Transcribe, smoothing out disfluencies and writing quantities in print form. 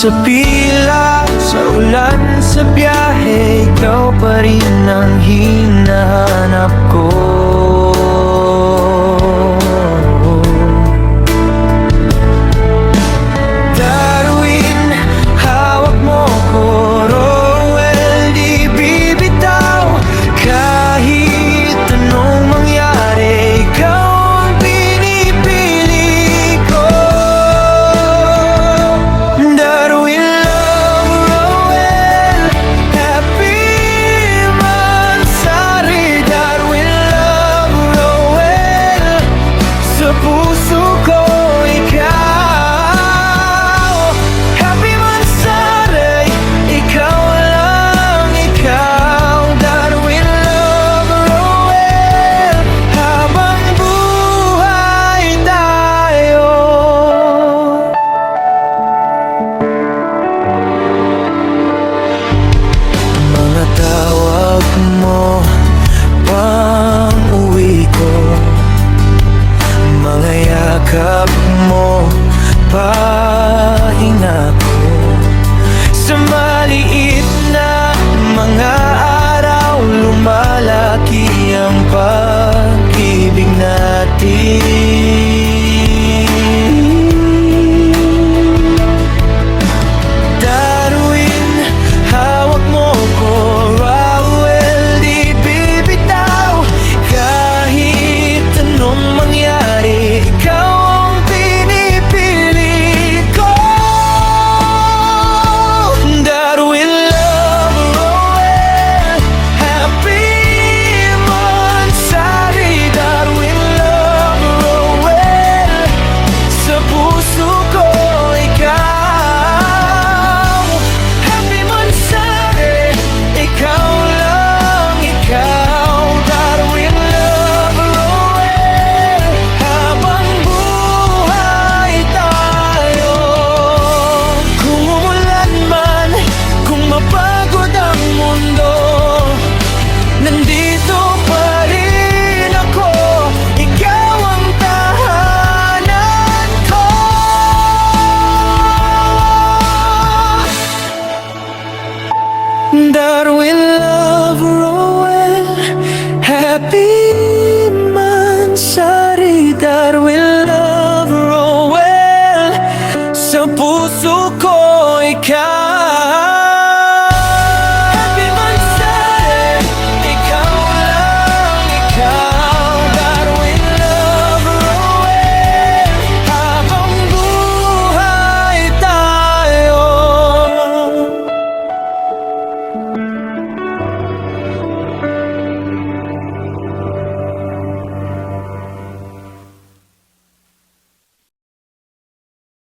Sa pila, sa ulan, sa biyahe, ikaw pa rin ang hinahanap ko. Darwin, hawak mo ko, Rowell, di bibitaw. Kahit anong mangyari, ikaw ang pinipili ko. Darwin, love, Rowell, happy Mansari. Darwin, love, Rowell, sa puso ko ikaw. Happy Mansari, ikaw lang, ikaw. Darwin, love, Rowell, habang buhay tayo. Mga tawag mo pang uwi ko, mga yakap mo pahinga ko. Sa maliit na mga araw, lumalaki ang pag-ibig natin. Darwin, hawak mo ko, Rowell, di bibitaw. Kahit anong mangyari, ikaw ang pinipili ko. Darwin, love, Rowell, happy Mansari. Darwin, love, Rowell, sa puso ko ikaw. Happy Mansari, ikaw lang, ikaw. Darwin, love, Rowell, habang buhay tayo. Kung umulan man, kung mapagod ang mundo, nandito pa rin ako. Ikaw ang tahanan ko. Darwin, love, Rowell, happy Mansari. Darwin, love, Rowell, sa puso ko ikaw. Happy Mansari, ikaw lang, ikaw. Darwin, love, Rowell, habang buhay tayo.